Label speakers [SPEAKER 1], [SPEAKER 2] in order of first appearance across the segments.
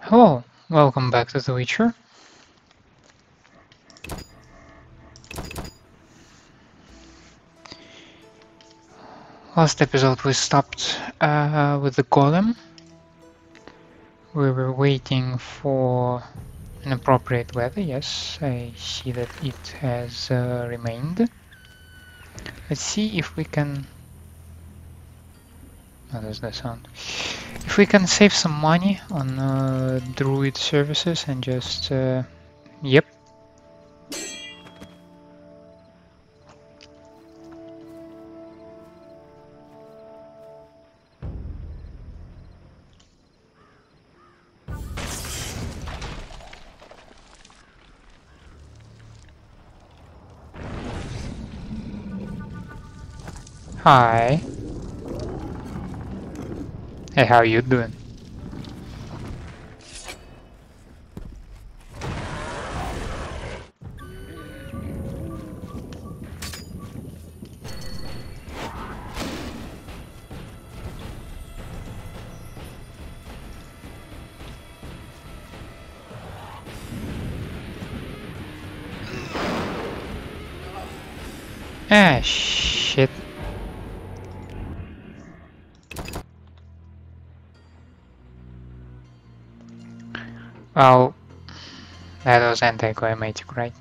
[SPEAKER 1] Hello, welcome back to The Witcher. Last episode we stopped with the Golem. We were waiting for an appropriate weather. Yes, I see that it has remained. Let's see if we can... Oh, there's the sound. If we can save some money on druid services and just... Yep. Hi. Hey, how you doing? Ah, shit. Well, that was anticlimactic, right?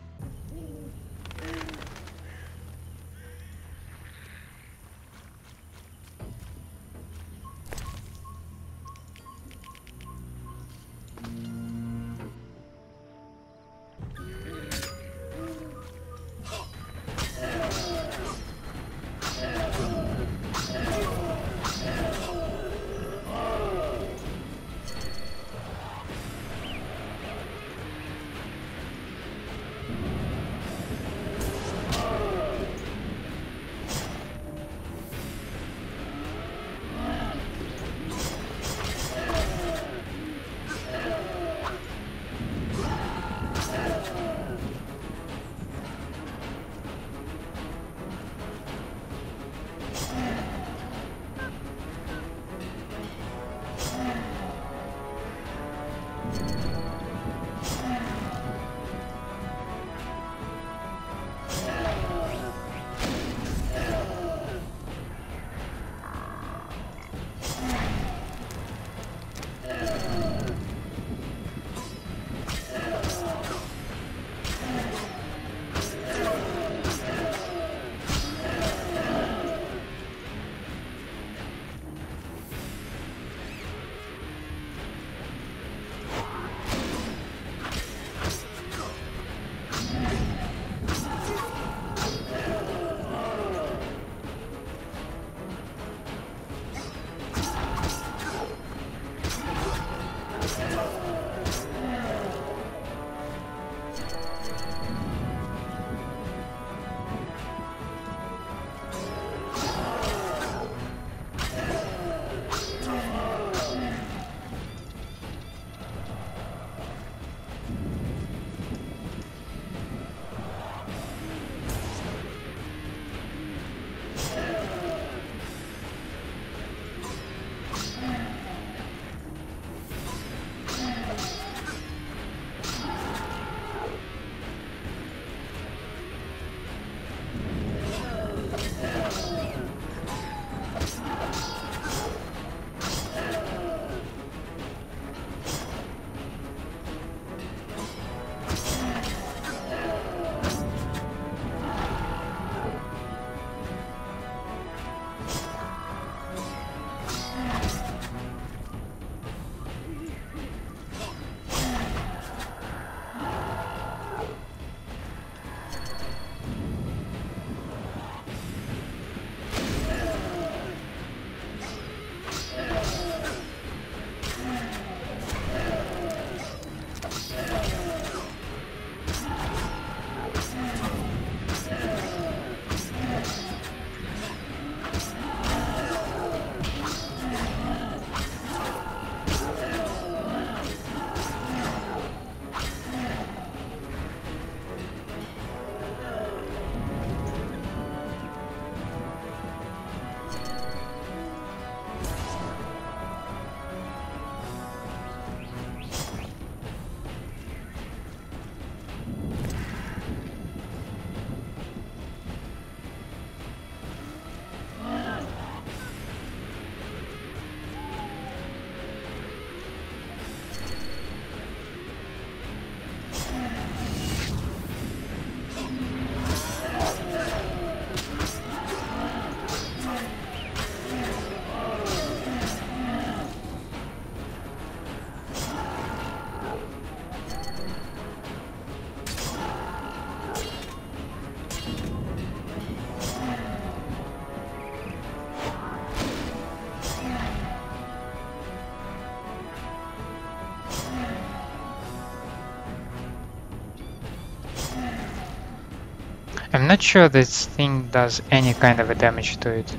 [SPEAKER 1] I'm not sure this thing does any kind of a damage to it.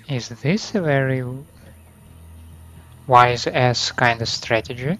[SPEAKER 1] Is this a very wise-ass kind of strategy?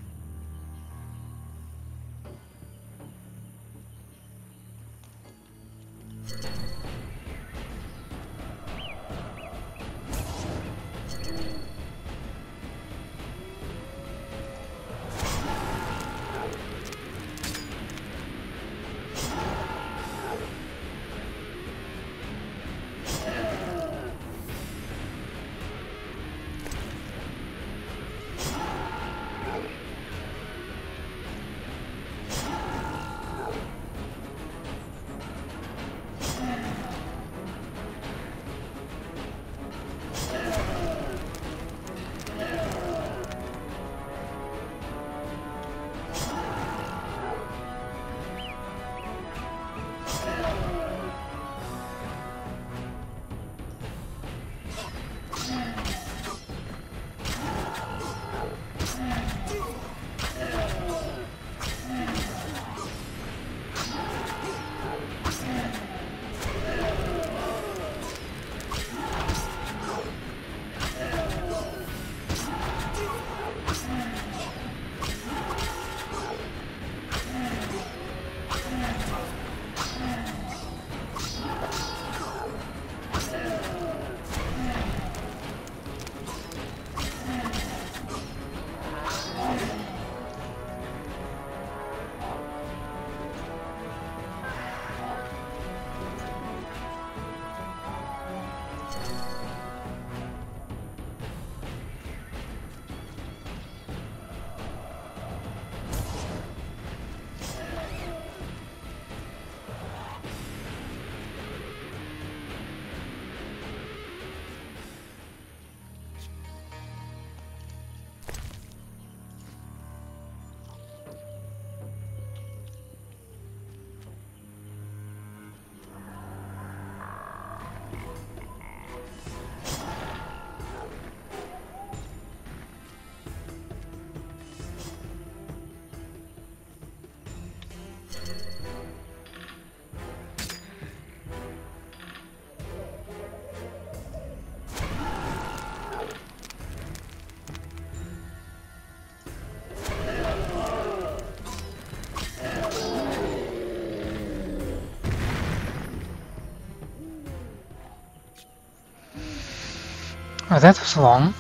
[SPEAKER 1] Oh, that was long.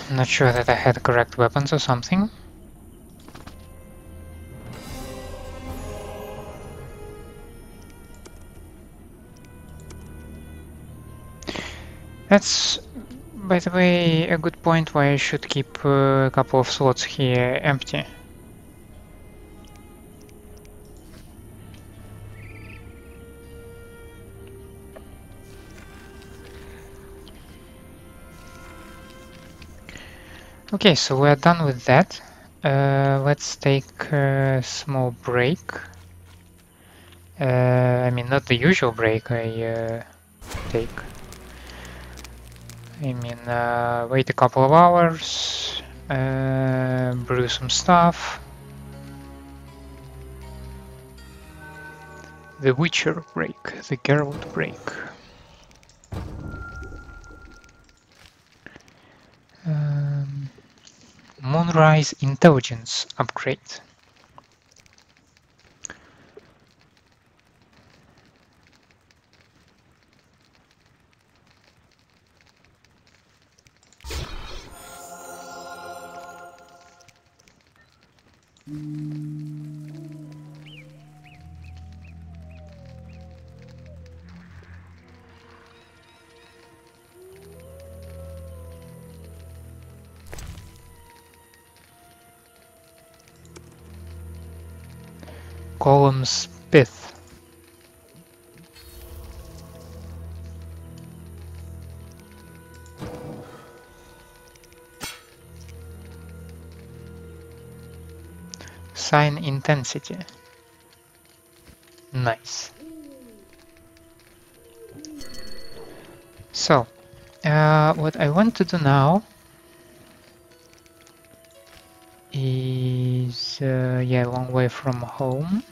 [SPEAKER 1] I'm not sure that I had correct weapons or something. That's, by the way, a good point why I should keep a couple of slots here empty. Okay, so we're done with that. Let's take a small break. I mean, not the usual break I take. I mean, wait a couple of hours, brew some stuff. The Witcher break, the Geralt break. Moonrise Intelligence upgrade. Golem's Pith. Sign intensity. Nice. So, what I want to do now is, yeah, a long way from home.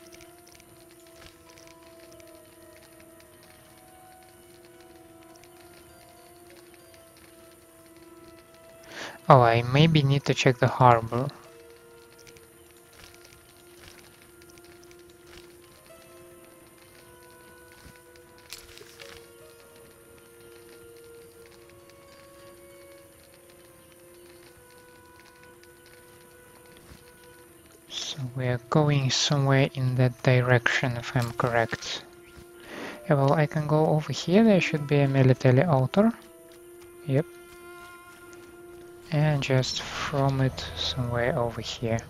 [SPEAKER 1] Oh, I maybe need to check the harbor. So we are going somewhere in that direction, if I'm correct. Yeah, well, I can go over here. There should be a military altar. Yep. And just from it somewhere over here.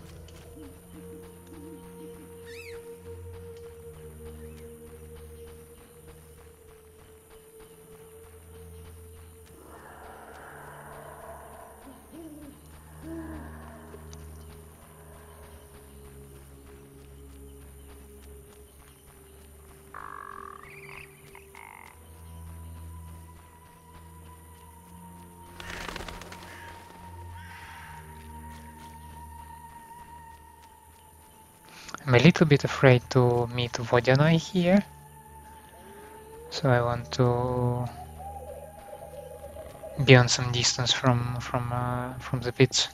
[SPEAKER 1] I'm a little bit afraid to meet Vodyanoi here, so I want to be on some distance from the pits.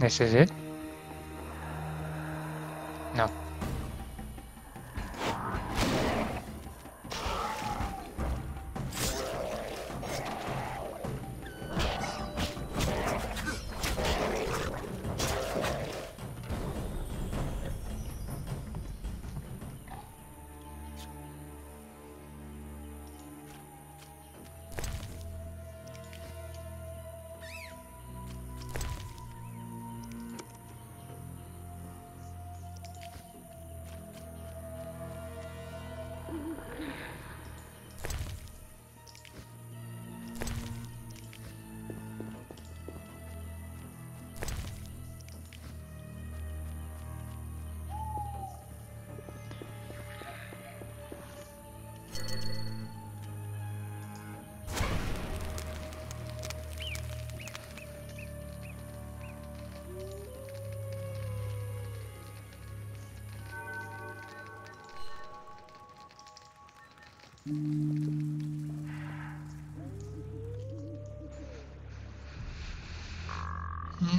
[SPEAKER 1] This is it? No.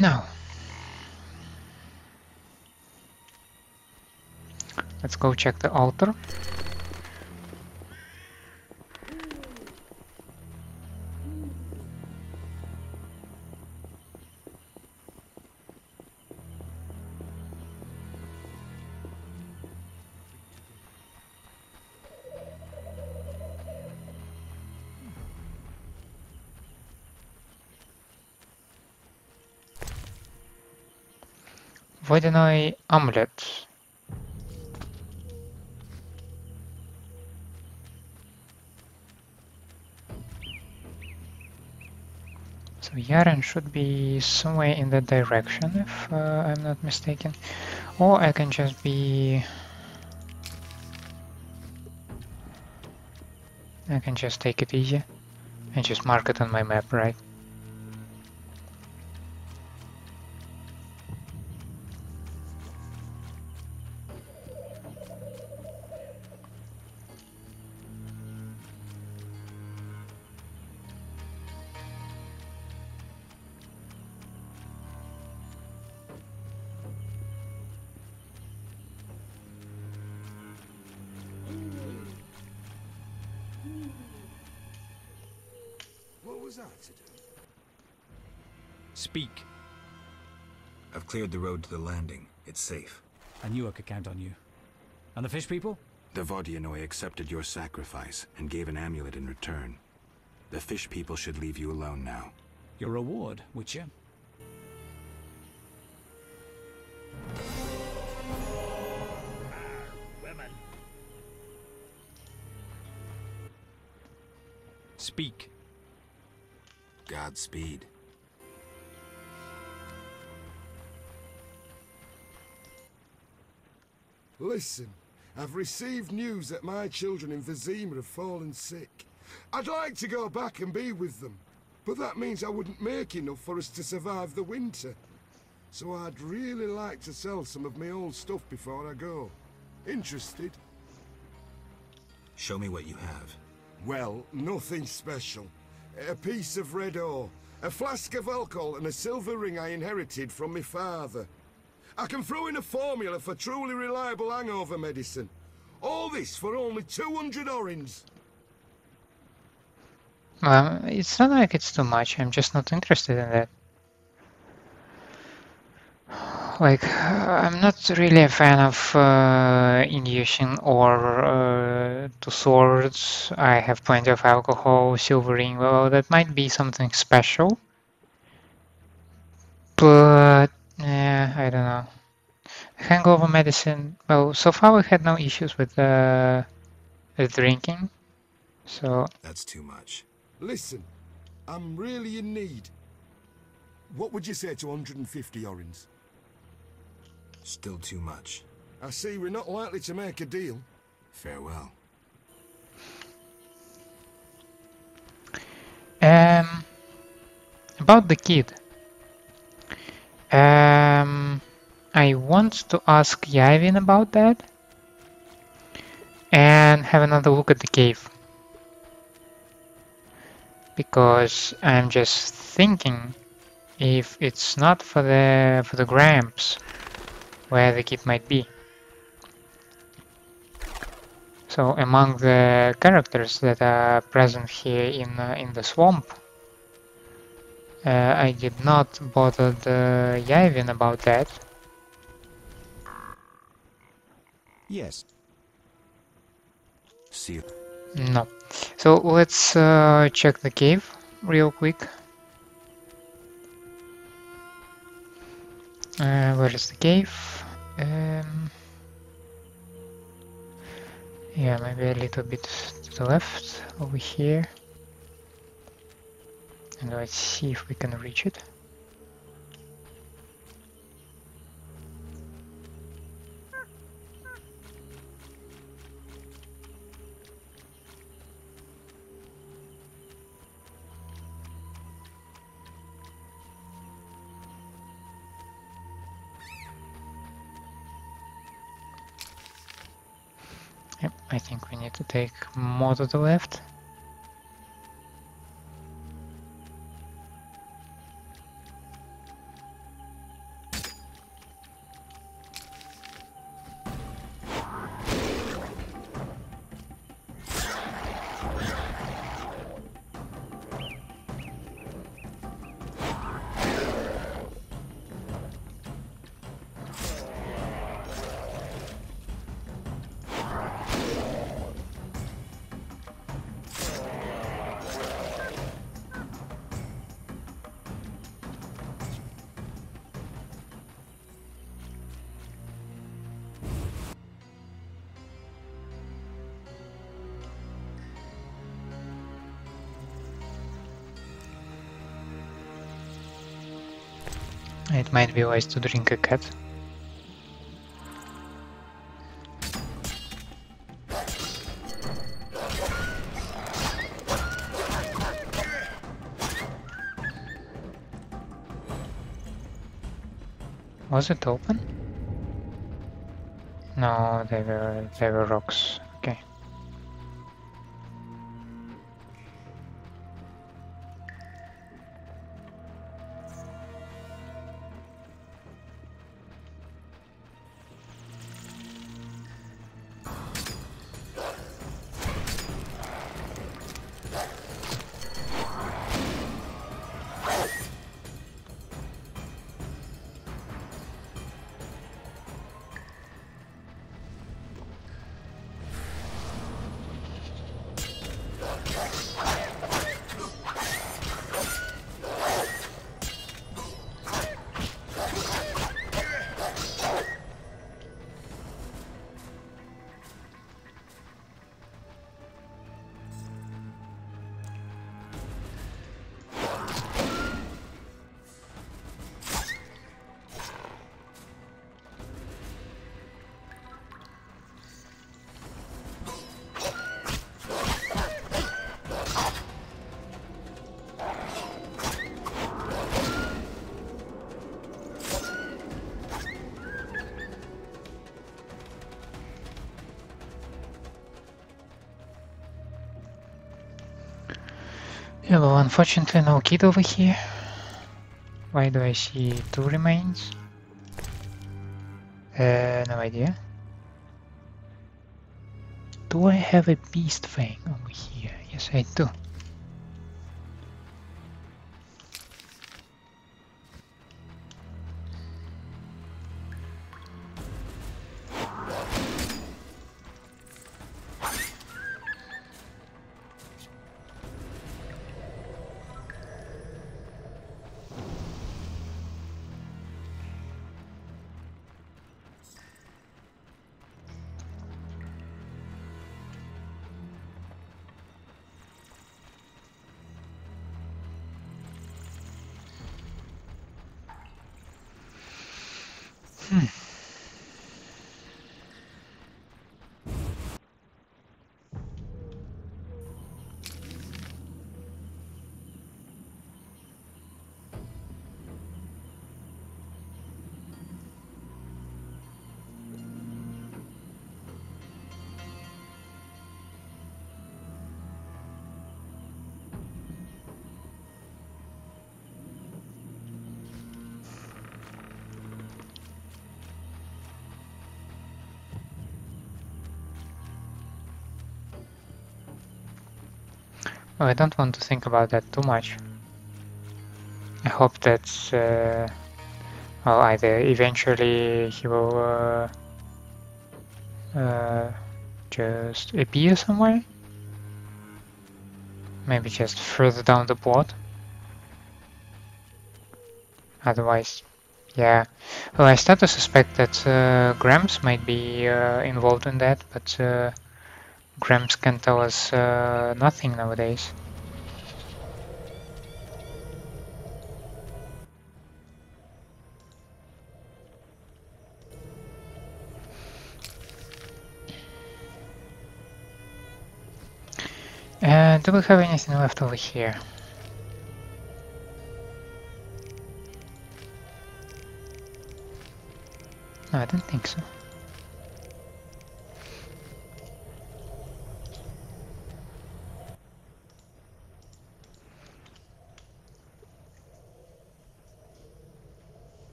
[SPEAKER 1] Now, let's go check the altar. Водяной amulet. So Yaren should be somewhere in that direction, if I'm not mistaken. Or I can just be... I can just take it easy and just mark it on my map, right?
[SPEAKER 2] Speak.
[SPEAKER 3] I've cleared the road to the landing. It's safe.
[SPEAKER 2] I knew I could count on you. And the fish people?
[SPEAKER 3] The Vodianoi accepted your sacrifice and gave an amulet in return. The fish people should leave you alone now.
[SPEAKER 2] Your reward, Witcher? Women. Speak.
[SPEAKER 3] Godspeed.
[SPEAKER 4] Listen, I've received news that my children in Vizima have fallen sick. I'd like to go back and be with them, but that means I wouldn't make enough for us to survive the winter. So I'd really like to sell some of my old stuff before I go. Interested?
[SPEAKER 3] Show me what you have.
[SPEAKER 4] Well, nothing special. A piece of red ore, a flask of alcohol and a silver ring I inherited from my father. I can throw in a formula for truly reliable hangover medicine. All this for only 200 orins.
[SPEAKER 1] It's not like it's too much, I'm just not interested in that. Like, I'm not really a fan of inducing ore to swords. I have plenty of alcohol, silver ring, well, that might be something special. But, I don't know. Hangover medicine, well, so far we had no issues with drinking, so...
[SPEAKER 3] That's too much.
[SPEAKER 4] Listen, I'm really in need. What would you say to 150 orins?
[SPEAKER 3] Still too much.
[SPEAKER 4] I see we're not likely to make a deal.
[SPEAKER 3] Farewell.
[SPEAKER 1] About the kid. I want to ask Yaevinn about that. And have another look at the cave. Because I'm just thinking if it's not for the Gramps where the kid might be. So among the characters that are present here in the swamp, I did not bother the Yaevinn about that.
[SPEAKER 2] Yes.
[SPEAKER 3] See you.
[SPEAKER 1] No. So let's check the cave real quick. Where is the cave? Yeah, maybe a little bit to the left, over here. And let's see if we can reach it. Yep, I think we need to take more to the left. It might be wise to drink a cat. Was it open? No, they were rocks. Okay. Yeah, well, unfortunately no kid over here. Why do I see 2 remains? No idea. Do I have a beast fang over here? Yes, I do. Well, I don't want to think about that too much. I hope that, well, either eventually he will just appear somewhere. Maybe just further down the plot. Otherwise, yeah. Well, I start to suspect that Gramps might be involved in that, but Gramps can tell us nothing nowadays. Do we have anything left over here? No, I don't think so.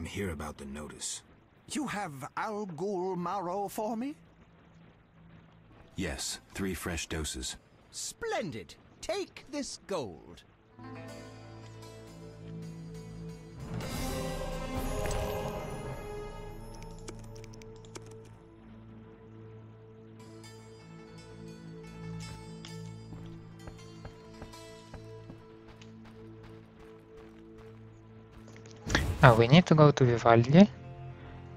[SPEAKER 3] I'm here about the notice.
[SPEAKER 5] You have Al Ghul marrow for me?
[SPEAKER 3] Yes, 3 fresh doses.
[SPEAKER 5] Splendid. Take this gold.
[SPEAKER 1] We need to go to Vivaldi,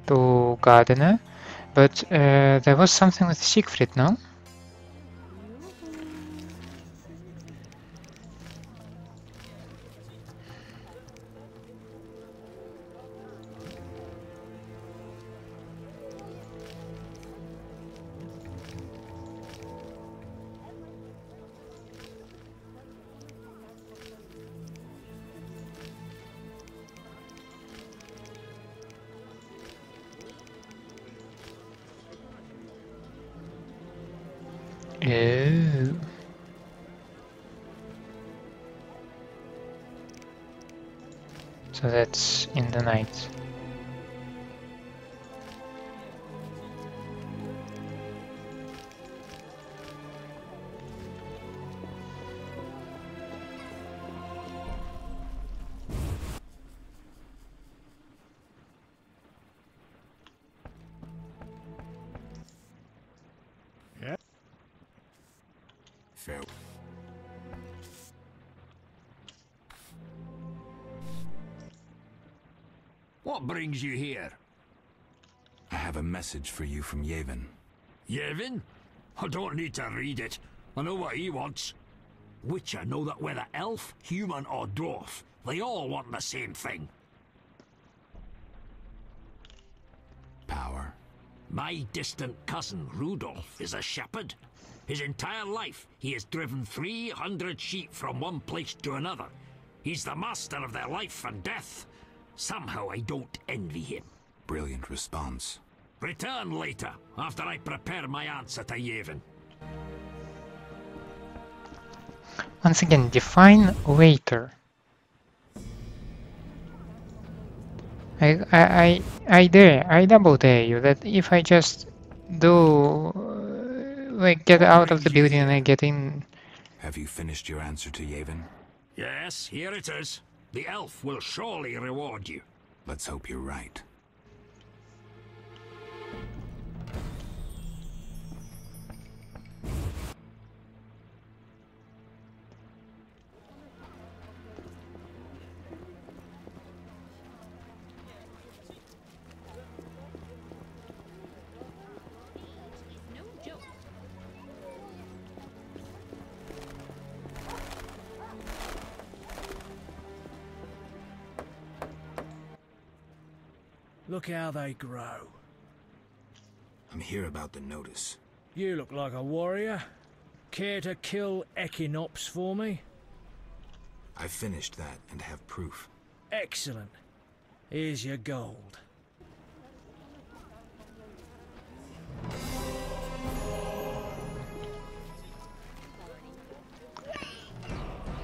[SPEAKER 1] to Gardener, but there was something with Siegfried, no? Oh. So that's in the night.
[SPEAKER 3] Fair.
[SPEAKER 6] What brings you here?
[SPEAKER 3] I have a message for you from Yaevinn.
[SPEAKER 6] Yaevinn? I don't need to read it. I know what he wants. Witcher know that whether elf, human or dwarf, they all want the same thing.
[SPEAKER 3] Power.
[SPEAKER 6] My distant cousin, Rudolph, is a shepherd. His entire life, he has driven 300 sheep from one place to another. He's the master of their life and death. Somehow I don't envy him.
[SPEAKER 3] Brilliant response.
[SPEAKER 6] Return later, after I prepare my answer to Yaevinn.
[SPEAKER 1] Once again, define later. I double dare you that if I just do like get out of the building and I get in.
[SPEAKER 3] Have you finished your answer to Yaevinn?
[SPEAKER 6] Yes, here it is. The elf will surely reward you.
[SPEAKER 3] Let's hope you're right.
[SPEAKER 7] Look how they grow.
[SPEAKER 3] I'm here about the notice.
[SPEAKER 7] You look like a warrior. Care to kill Equinops for me?
[SPEAKER 3] I finished that and have proof.
[SPEAKER 7] Excellent. Here's your gold.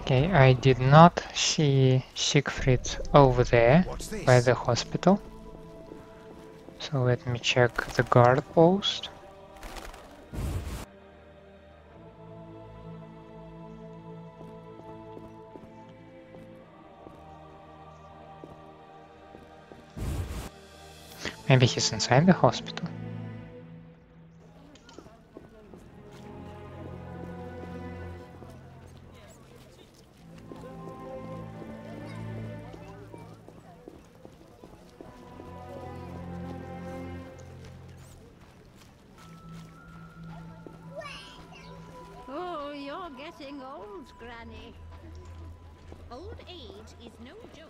[SPEAKER 1] Okay, I did not see Siegfried over there by the hospital. So let me check the guard post. Maybe he's inside the hospital.
[SPEAKER 8] Oh, you're getting old, Granny. Old age is no joke.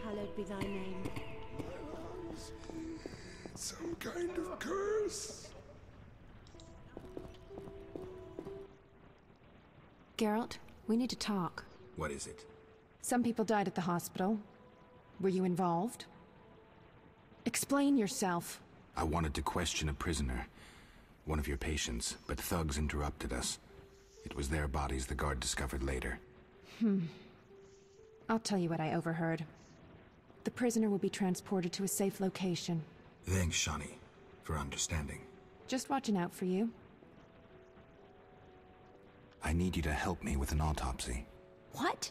[SPEAKER 8] Hallowed be thy name.
[SPEAKER 4] Some kind of curse.
[SPEAKER 9] Geralt, we need to talk.
[SPEAKER 3] What is it?
[SPEAKER 9] Some people died at the hospital. Were you involved? Explain yourself.
[SPEAKER 3] I wanted to question a prisoner, one of your patients, but thugs interrupted us. It was their bodies the guard discovered later.
[SPEAKER 9] I'll tell you what I overheard. The prisoner will be transported to a safe location.
[SPEAKER 3] Thanks, Shani, for understanding.
[SPEAKER 9] Just watching out for you.
[SPEAKER 3] I need you to help me with an autopsy.
[SPEAKER 9] What?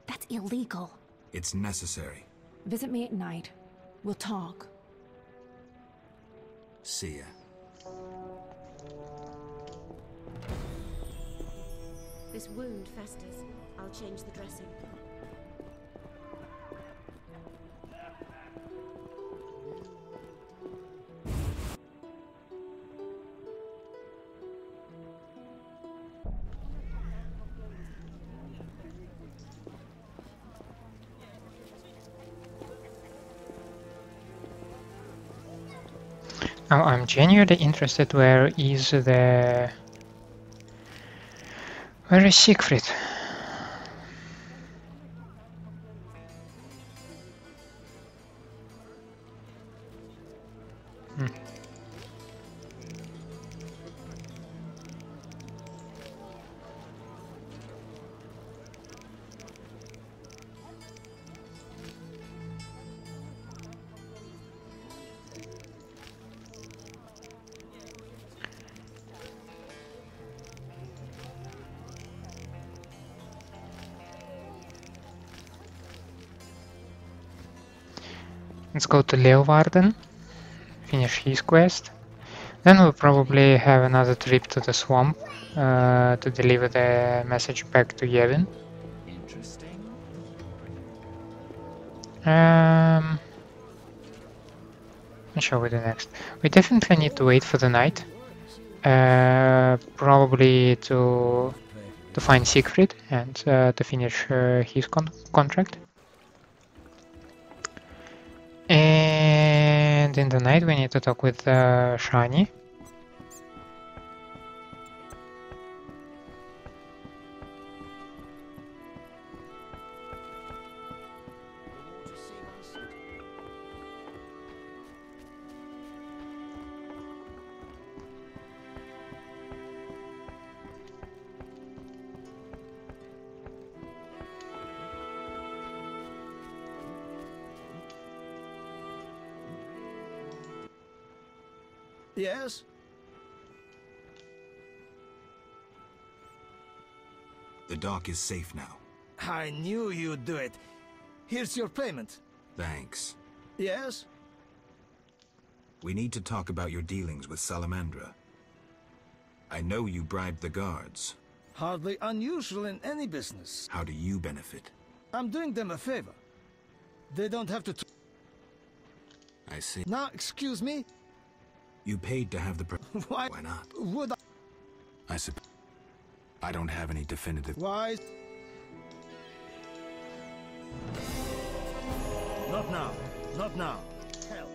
[SPEAKER 9] That's illegal.
[SPEAKER 3] It's necessary.
[SPEAKER 9] Visit me at night. We'll talk.
[SPEAKER 3] See ya.
[SPEAKER 8] This wound festers. I'll change the dressing.
[SPEAKER 1] Now I'm genuinely interested. Where is Siegfried? Let's go to Leeuvaarden, finish his quest. Then we'll probably have another trip to the swamp to deliver the message back to Yaevinn.
[SPEAKER 2] Interesting.
[SPEAKER 1] What shall we do next? We definitely need to wait for the night. Probably to find Siegfried and to finish his contract. And in the night we need to talk with Shani.
[SPEAKER 5] Yes?
[SPEAKER 3] The dock is safe now.
[SPEAKER 5] I knew you'd do it. Here's your payment.
[SPEAKER 3] Thanks.
[SPEAKER 5] Yes?
[SPEAKER 3] We need to talk about your dealings with Salamandra. I know you bribed the guards.
[SPEAKER 5] Hardly unusual in any business.
[SPEAKER 3] How do you benefit?
[SPEAKER 5] I'm doing them a favor. They don't have to...
[SPEAKER 3] I see.
[SPEAKER 5] Now, excuse me?
[SPEAKER 3] You paid to have the...
[SPEAKER 5] Why?
[SPEAKER 3] Why not?
[SPEAKER 5] Would
[SPEAKER 3] I suppose... I don't have any definitive...
[SPEAKER 5] Why? Not now. Not now. Hell.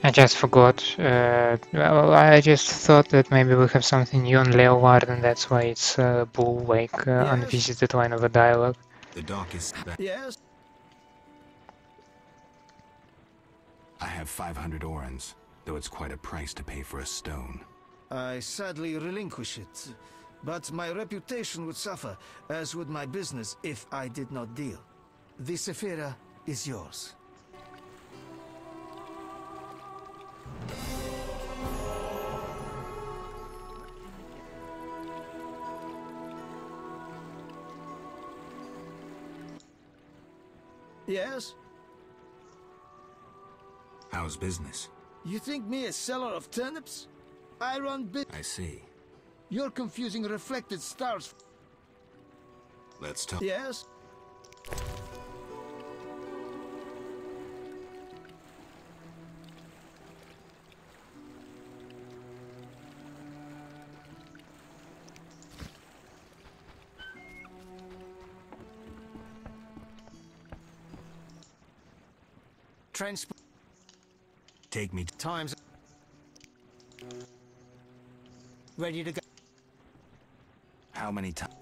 [SPEAKER 1] I just forgot. Well, I just thought that maybe we have something new on Leeuvaarden, that's why it's Bull Wake,
[SPEAKER 5] Yes.
[SPEAKER 1] unvisited line of a dialogue.
[SPEAKER 3] The dock is...
[SPEAKER 5] Yes?
[SPEAKER 3] I have 500 orens, though it's quite a price to pay for a stone.
[SPEAKER 5] I sadly relinquish it, but my reputation would suffer, as would my business if I did not deal. The Sephirot is yours. Yes?
[SPEAKER 3] How's business?
[SPEAKER 5] You think me a seller of turnips? I run
[SPEAKER 3] I see.
[SPEAKER 5] You're confusing reflected stars.
[SPEAKER 3] Let's talk.
[SPEAKER 5] Yes? Transport.
[SPEAKER 3] Take me
[SPEAKER 5] Times. Ready to go.
[SPEAKER 3] How many times?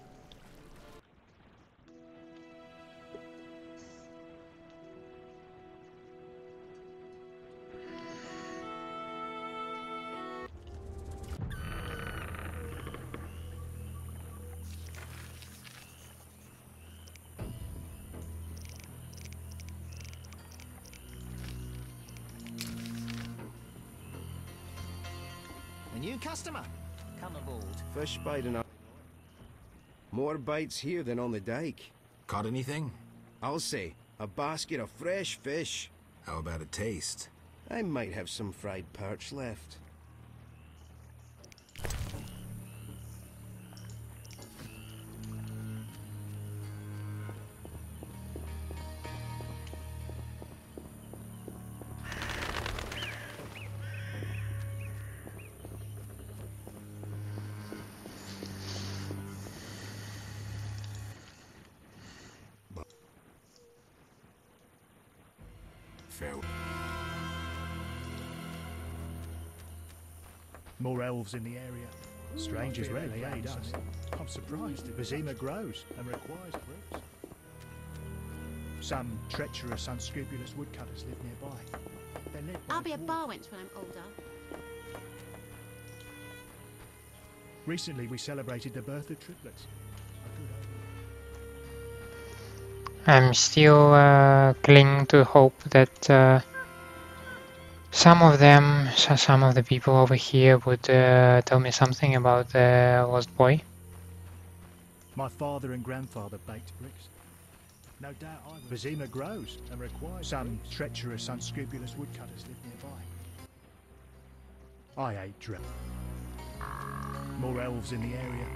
[SPEAKER 5] New customer. Come aboard.
[SPEAKER 10] Fish biting up. More bites here than on the dike.
[SPEAKER 3] Caught anything?
[SPEAKER 10] I'll say, a basket of fresh fish.
[SPEAKER 3] How about a taste?
[SPEAKER 10] I might have some fried perch left.
[SPEAKER 3] Farewell.
[SPEAKER 11] More elves in the area. Strangers rarely aid us. I'm surprised Vizima grows and requires brutes. Some treacherous, unscrupulous woodcutters live nearby. They're led by
[SPEAKER 8] I'll be a bar wench when I'm older.
[SPEAKER 11] Recently we celebrated the birth of triplets.
[SPEAKER 1] I'm still clinging to hope that some of the people over here would tell me something about the lost boy.
[SPEAKER 11] My father and grandfather baked bricks. No doubt Vizima grows and requires some treacherous, unscrupulous woodcutters live nearby. I hate drill. More elves in the area.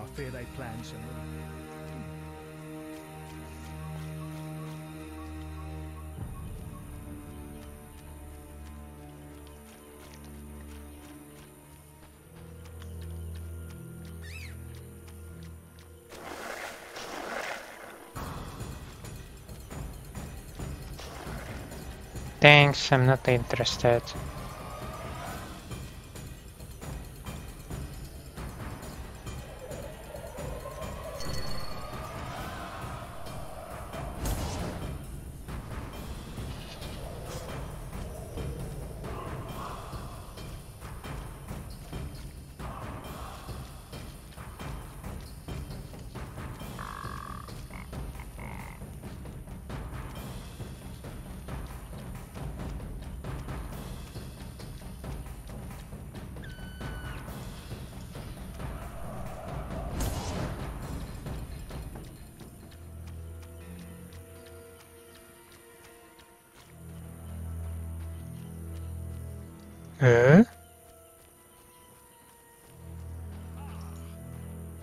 [SPEAKER 11] I fear they plan some.
[SPEAKER 1] Thanks, I'm not interested.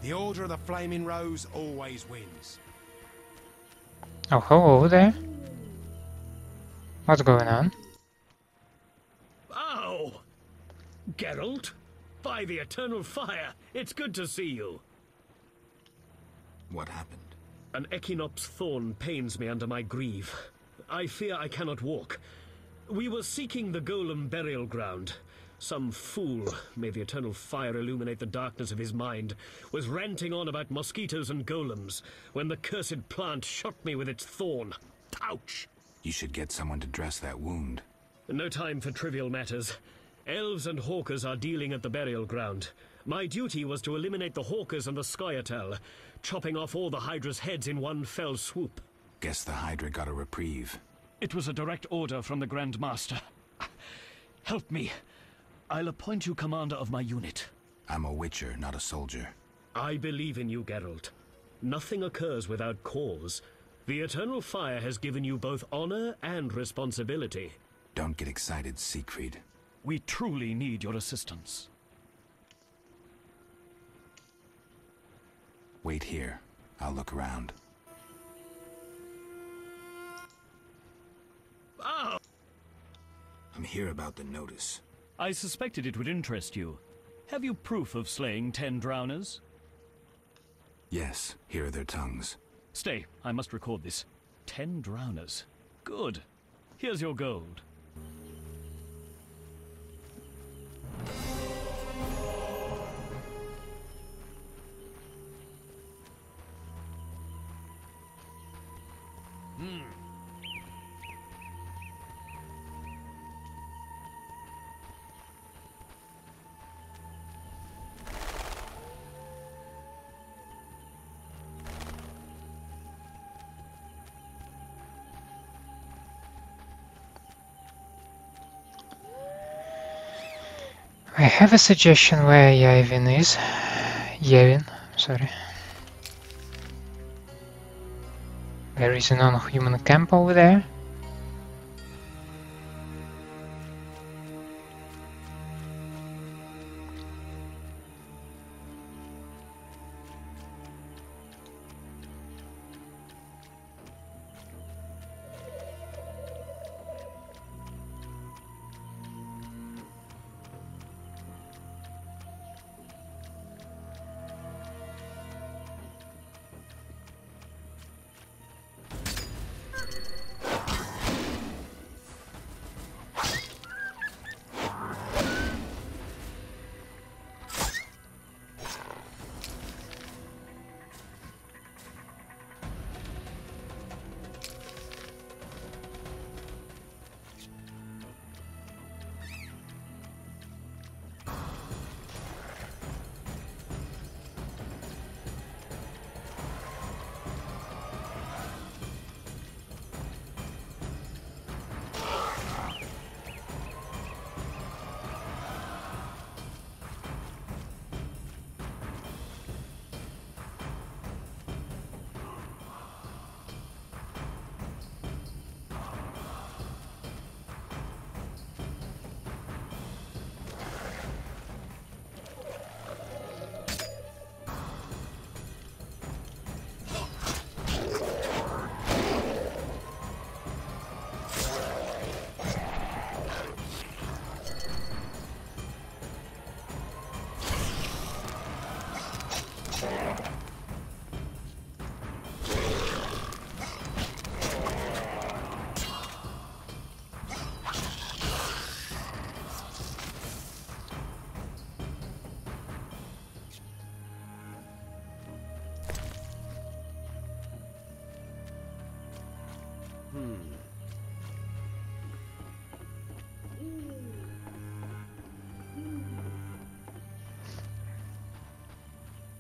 [SPEAKER 12] The Order of the Flaming Rose always wins.
[SPEAKER 1] Oh, hello there. What's going on?
[SPEAKER 6] Ow! Geralt? By the Eternal Fire, it's good to see you.
[SPEAKER 3] What happened?
[SPEAKER 6] An Echinop's thorn pains me under my greave. I fear I cannot walk. We were seeking the Golem burial ground. Some fool, may the Eternal Fire illuminate the darkness of his mind, was ranting on about mosquitoes and golems when the cursed plant shot me with its thorn. Ouch!
[SPEAKER 3] You should get someone to dress that wound.
[SPEAKER 6] No time for trivial matters. Elves and hawkers are dealing at the burial ground. My duty was to eliminate the hawkers and the Scoa'tael, chopping off all the Hydra's heads in one fell swoop.
[SPEAKER 3] Guess the Hydra got a reprieve.
[SPEAKER 13] It was a direct order from the Grand Master. Help me. I'll appoint you commander of my unit.
[SPEAKER 3] I'm a witcher, not a soldier.
[SPEAKER 6] I believe in you, Geralt. Nothing occurs without cause. The Eternal Fire has given you both honor and responsibility.
[SPEAKER 3] Don't get excited, Siegfried.
[SPEAKER 13] We truly need your assistance.
[SPEAKER 3] Wait here. I'll look around.
[SPEAKER 6] Oh!
[SPEAKER 3] I'm here about the notice.
[SPEAKER 13] I suspected it would interest you. Have you proof of slaying 10 drowners?
[SPEAKER 3] Yes, here are their tongues.
[SPEAKER 13] Stay, I must record this. 10 drowners. Good. Here's your gold.
[SPEAKER 1] I have a suggestion where Yaevinn is. Yaevinn, sorry. There is a non-human camp over there.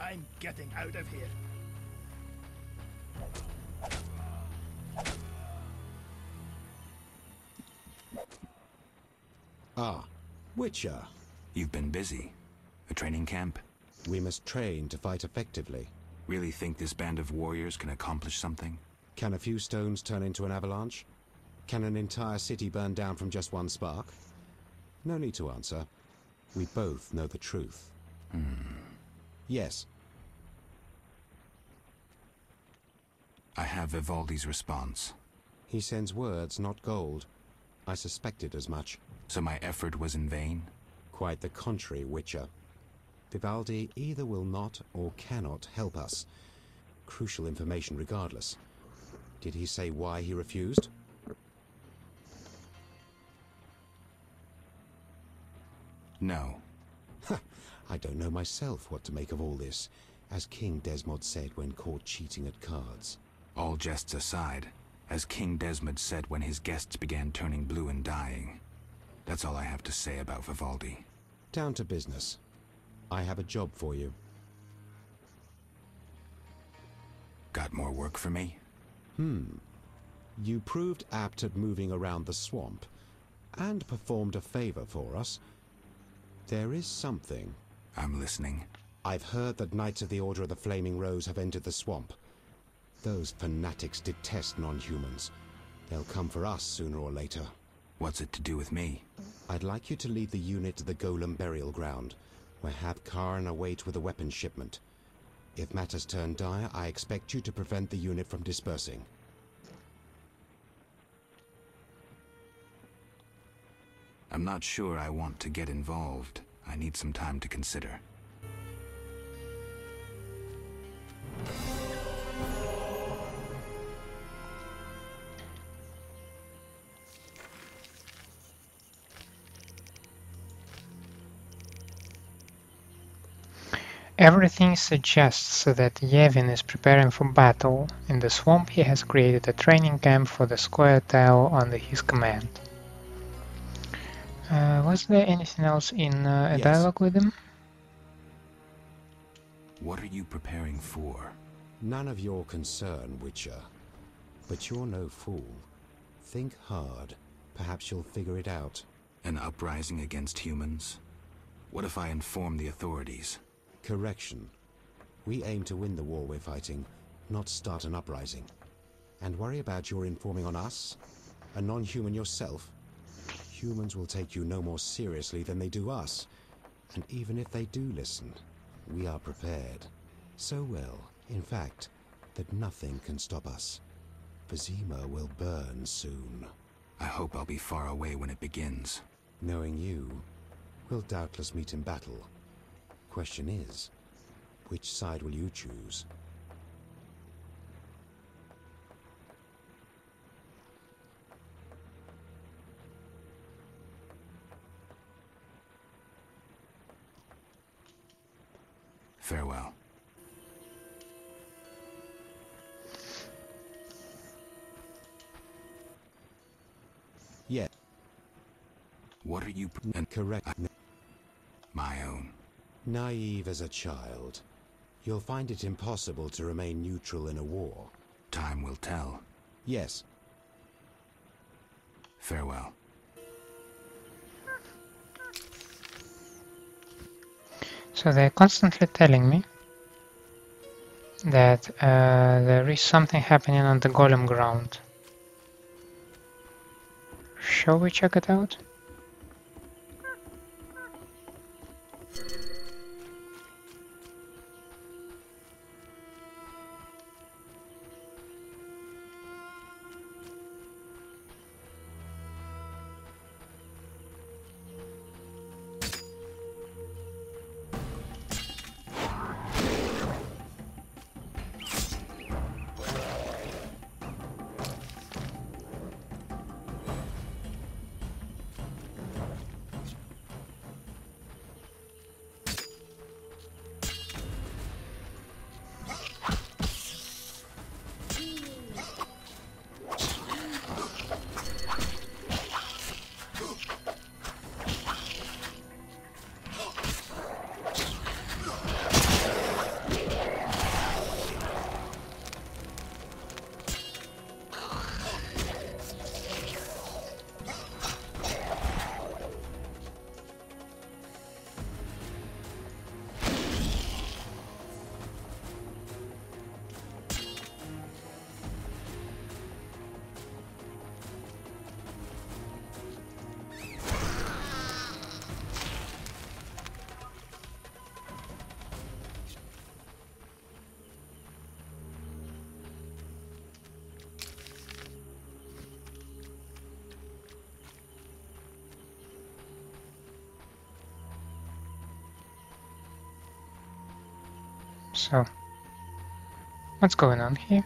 [SPEAKER 11] I'm getting out of here.
[SPEAKER 10] Ah, Witcher.
[SPEAKER 3] You've been busy. A training camp?
[SPEAKER 10] We must train to fight effectively.
[SPEAKER 3] Really think this band of warriors can accomplish something?
[SPEAKER 10] Can a few stones turn into an avalanche? Can an entire city burn down from just one spark? No need to answer. We both know the truth. Yes.
[SPEAKER 3] I have Vivaldi's response.
[SPEAKER 10] He sends words, not gold. I suspected as much.
[SPEAKER 3] So my effort was in vain?
[SPEAKER 10] Quite the contrary, Witcher. Vivaldi either will not or cannot help us. Crucial information regardless. Did he say why he refused?
[SPEAKER 3] No.
[SPEAKER 10] I don't know myself what to make of all this, as King Desmond said when caught cheating at cards.
[SPEAKER 3] All jests aside, as King Desmond said when his guests began turning blue and dying. That's all I have to say about Vivaldi.
[SPEAKER 10] Down to business. I have a job for you.
[SPEAKER 3] Got more work for me?
[SPEAKER 10] You proved apt at moving around the swamp, and performed a favor for us. There is something.
[SPEAKER 3] I'm listening.
[SPEAKER 10] I've heard that Knights of the Order of the Flaming Rose have entered the swamp. Those fanatics detest non-humans. They'll come for us sooner or later.
[SPEAKER 3] What's it to do with me?
[SPEAKER 10] I'd like you to lead the unit to the Golem burial ground, where Kharan await with a weapons shipment. If matters turn dire, I expect you to prevent the unit from dispersing.
[SPEAKER 3] I'm not sure I want to get involved. I need some time to consider.
[SPEAKER 1] Everything suggests that Yaevinn is preparing for battle. In the swamp he has created a training camp for the Scoa'tael under his command. Was there anything else in a dialogue with him?
[SPEAKER 3] What are you preparing for?
[SPEAKER 10] None of your concern, Witcher. But you're no fool. Think hard. Perhaps you'll figure it out.
[SPEAKER 3] An uprising against humans? What if I inform the authorities?
[SPEAKER 10] Correction. We aim to win the war we're fighting, not start an uprising. And worry about your informing on us? A non-human yourself? Humans will take you no more seriously than they do us. And even if they do listen, we are prepared. So well, in fact, that nothing can stop us. Vizima will burn soon.
[SPEAKER 3] I hope I'll be far away when it begins.
[SPEAKER 10] Knowing you, we'll doubtless meet in battle. Question is, which side will you choose?
[SPEAKER 3] Farewell.
[SPEAKER 10] Yeah.
[SPEAKER 3] What are you
[SPEAKER 10] correct?
[SPEAKER 3] My own.
[SPEAKER 10] Naive as a child. You'll find it impossible to remain neutral in a war.
[SPEAKER 3] Time will tell.
[SPEAKER 10] Yes.
[SPEAKER 3] Farewell.
[SPEAKER 1] So they're constantly telling me that there is something happening on the Golem ground. Shall we check it out? So, what's going on here?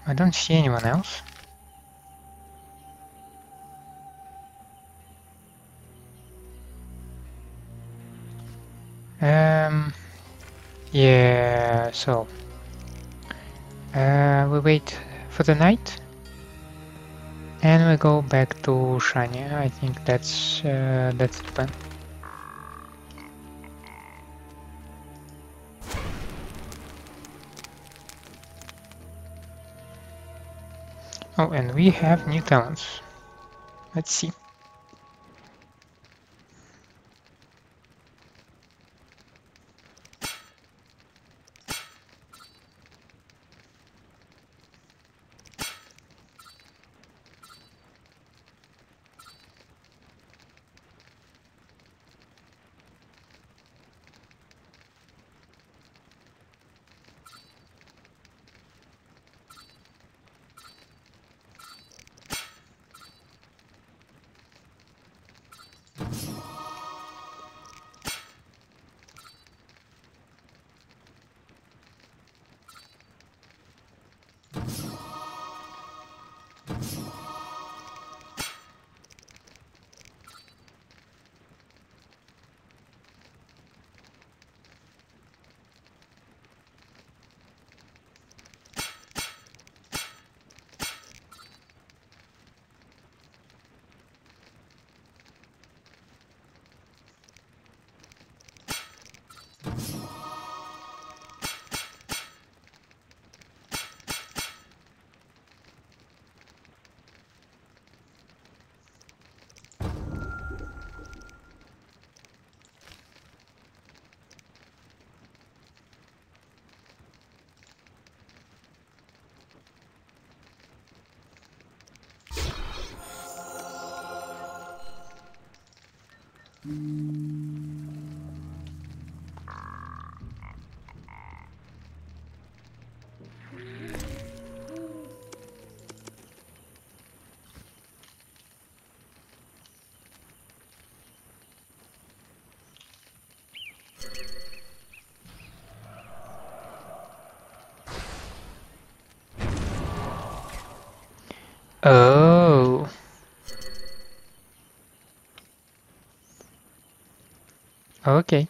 [SPEAKER 1] I don't see anyone else. Yeah, so we wait for the night and we go back to Shani. I think that's the plan. Oh, and we have new talents. Let's see. Oh. Okay.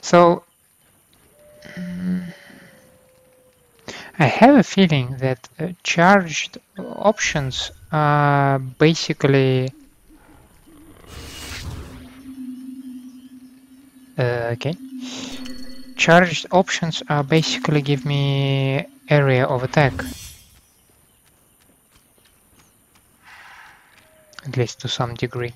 [SPEAKER 1] So I have a feeling that charged options are basically okay. Charged options are basically give me area of attack. At least to some degree.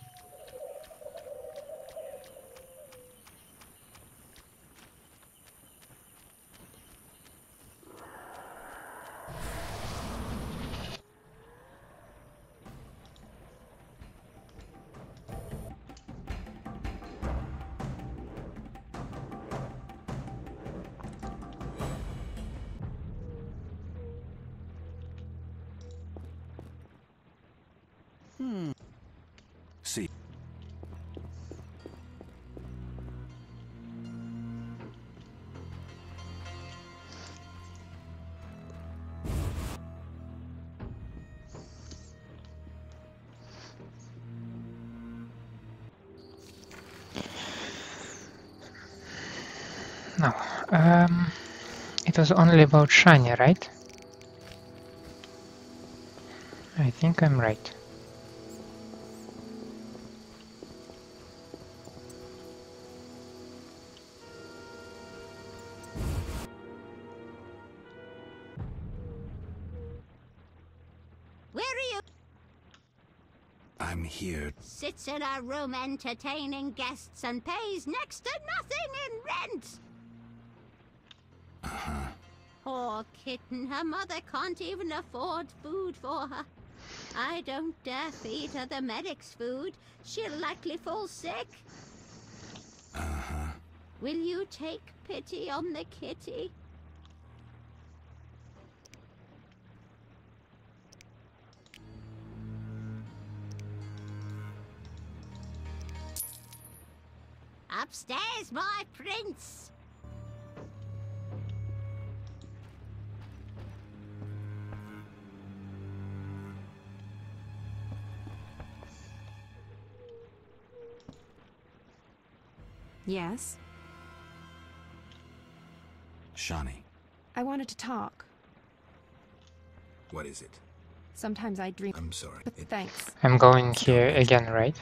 [SPEAKER 3] See.
[SPEAKER 1] No. It was only about Shani, right? I think I'm right.
[SPEAKER 14] Where are you?
[SPEAKER 3] I'm here.
[SPEAKER 14] Sits in a room entertaining guests and pays next to nothing in rent. Poor kitten, her mother can't even afford food for her. I don't dare feed her the medic's food. She'll likely fall sick. Will you take pity on the kitty? Upstairs, my prince!
[SPEAKER 9] Yes?
[SPEAKER 3] Shani,
[SPEAKER 9] I wanted to talk.
[SPEAKER 3] what is it?
[SPEAKER 9] Sometimes I dream.
[SPEAKER 3] I'm sorry.
[SPEAKER 9] But thanks.
[SPEAKER 1] I'm going here again, right?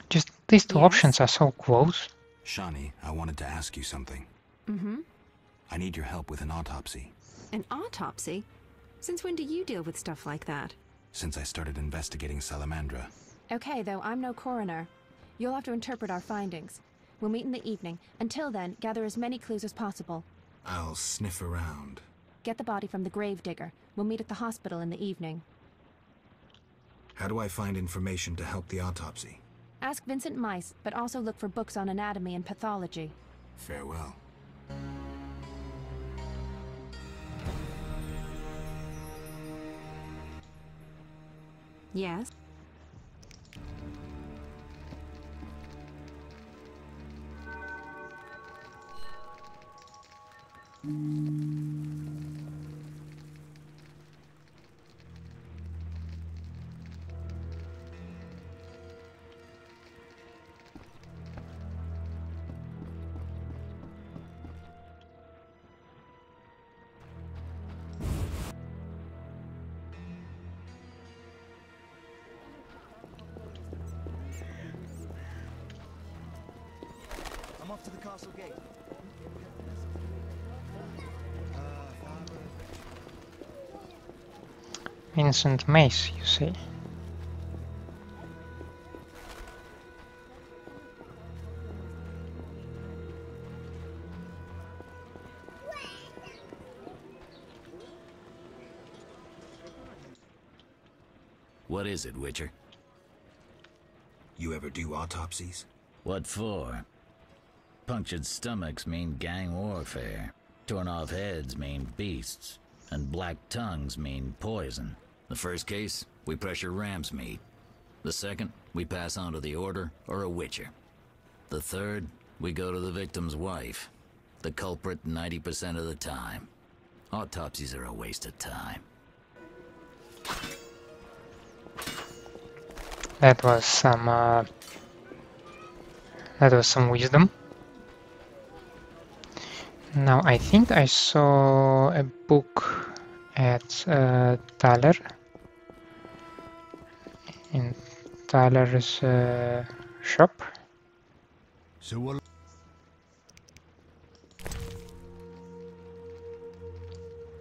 [SPEAKER 1] Just these two options are so close.
[SPEAKER 3] Shani, I wanted to ask you something.
[SPEAKER 9] Mm-hmm.
[SPEAKER 3] I need your help with an autopsy.
[SPEAKER 9] An autopsy? Since when do you deal with stuff like that?
[SPEAKER 3] Since I started investigating Salamandra.
[SPEAKER 9] Okay, though I'm no coroner. You'll have to interpret our findings. We'll meet in the evening. Until then, gather as many clues as possible.
[SPEAKER 3] I'll sniff around.
[SPEAKER 9] Get the body from the gravedigger. We'll meet at the hospital in the evening.
[SPEAKER 3] How do I find information to help the autopsy?
[SPEAKER 9] Ask Vincent Mice, but also look for books on anatomy and pathology.
[SPEAKER 3] Farewell.
[SPEAKER 9] Yes?
[SPEAKER 5] I'm off to the castle gate.
[SPEAKER 1] Vincent Mace, you say?
[SPEAKER 15] What is it, Witcher?
[SPEAKER 3] You ever do autopsies?
[SPEAKER 15] What for? Punctured stomachs mean gang warfare. Torn off heads mean beasts. And black tongues mean poison. The first case, we pressure ram's meat. The second, we pass on to the Order or a Witcher. The third, we go to the victim's wife. The culprit 90% of the time. Autopsies are a waste of time.
[SPEAKER 1] That was some wisdom. Now I think I saw a book at Thaler. In Thaler's shop.
[SPEAKER 11] So what?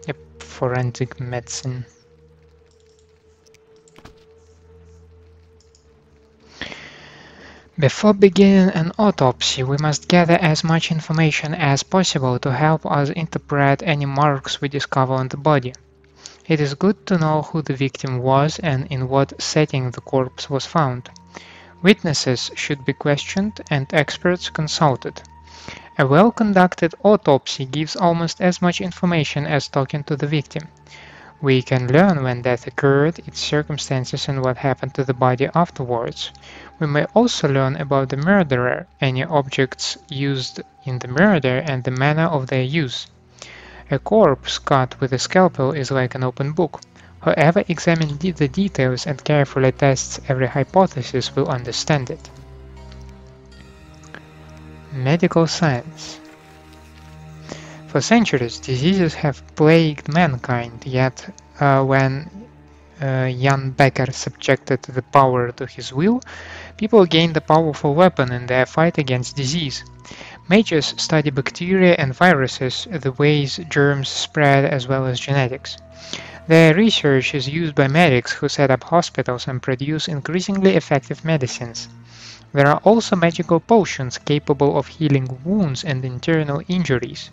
[SPEAKER 1] Yep, forensic medicine. Before beginning an autopsy, we must gather as much information as possible to help us interpret any marks we discover on the body. It is good to know who the victim was and in what setting the corpse was found. Witnesses should be questioned and experts consulted. A well-conducted autopsy gives almost as much information as talking to the victim. We can learn when death occurred, its circumstances and what happened to the body afterwards. We may also learn about the murderer, any objects used in the murder and the manner of their use. A corpse cut with a scalpel is like an open book. Whoever examines the details and carefully tests every hypothesis will understand it. Medical science. For centuries, diseases have plagued mankind, yet when Jan Becker subjected the power to his will, people gained a powerful weapon in their fight against disease. Mages study bacteria and viruses, the ways germs spread as well as genetics. Their research is used by medics who set up hospitals and produce increasingly effective medicines. There are also magical potions capable of healing wounds and internal injuries.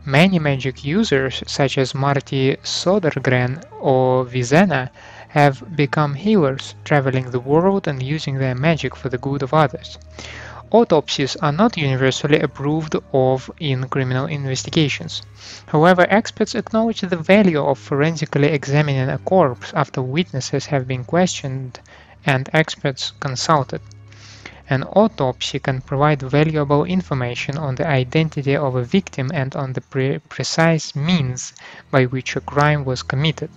[SPEAKER 1] Many magic users, such as Marty Sodergren or Vizena, have become healers, traveling the world and using their magic for the good of others. Autopsies are not universally approved of in criminal investigations. However, experts acknowledge the value of forensically examining a corpse after witnesses have been questioned and experts consulted. An autopsy can provide valuable information on the identity of a victim and on the precise means by which a crime was committed.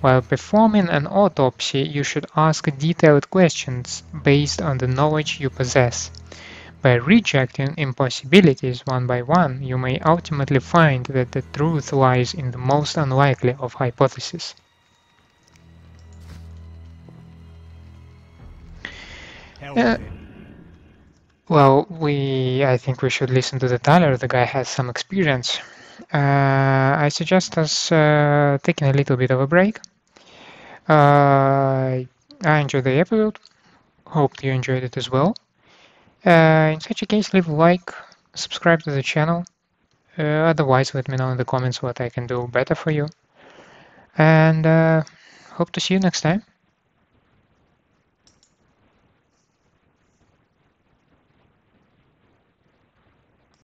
[SPEAKER 1] While performing an autopsy, you should ask detailed questions based on the knowledge you possess. By rejecting impossibilities one by one, you may ultimately find that the truth lies in the most unlikely of hypotheses. Well, I think we should listen to the Thaler. The guy has some experience. I suggest us taking a little bit of a break. I enjoyed the episode. Hope you enjoyed it as well. In such a case, leave a like, subscribe to the channel. Otherwise, let me know in the comments what I can do better for you. And hope to see you next time.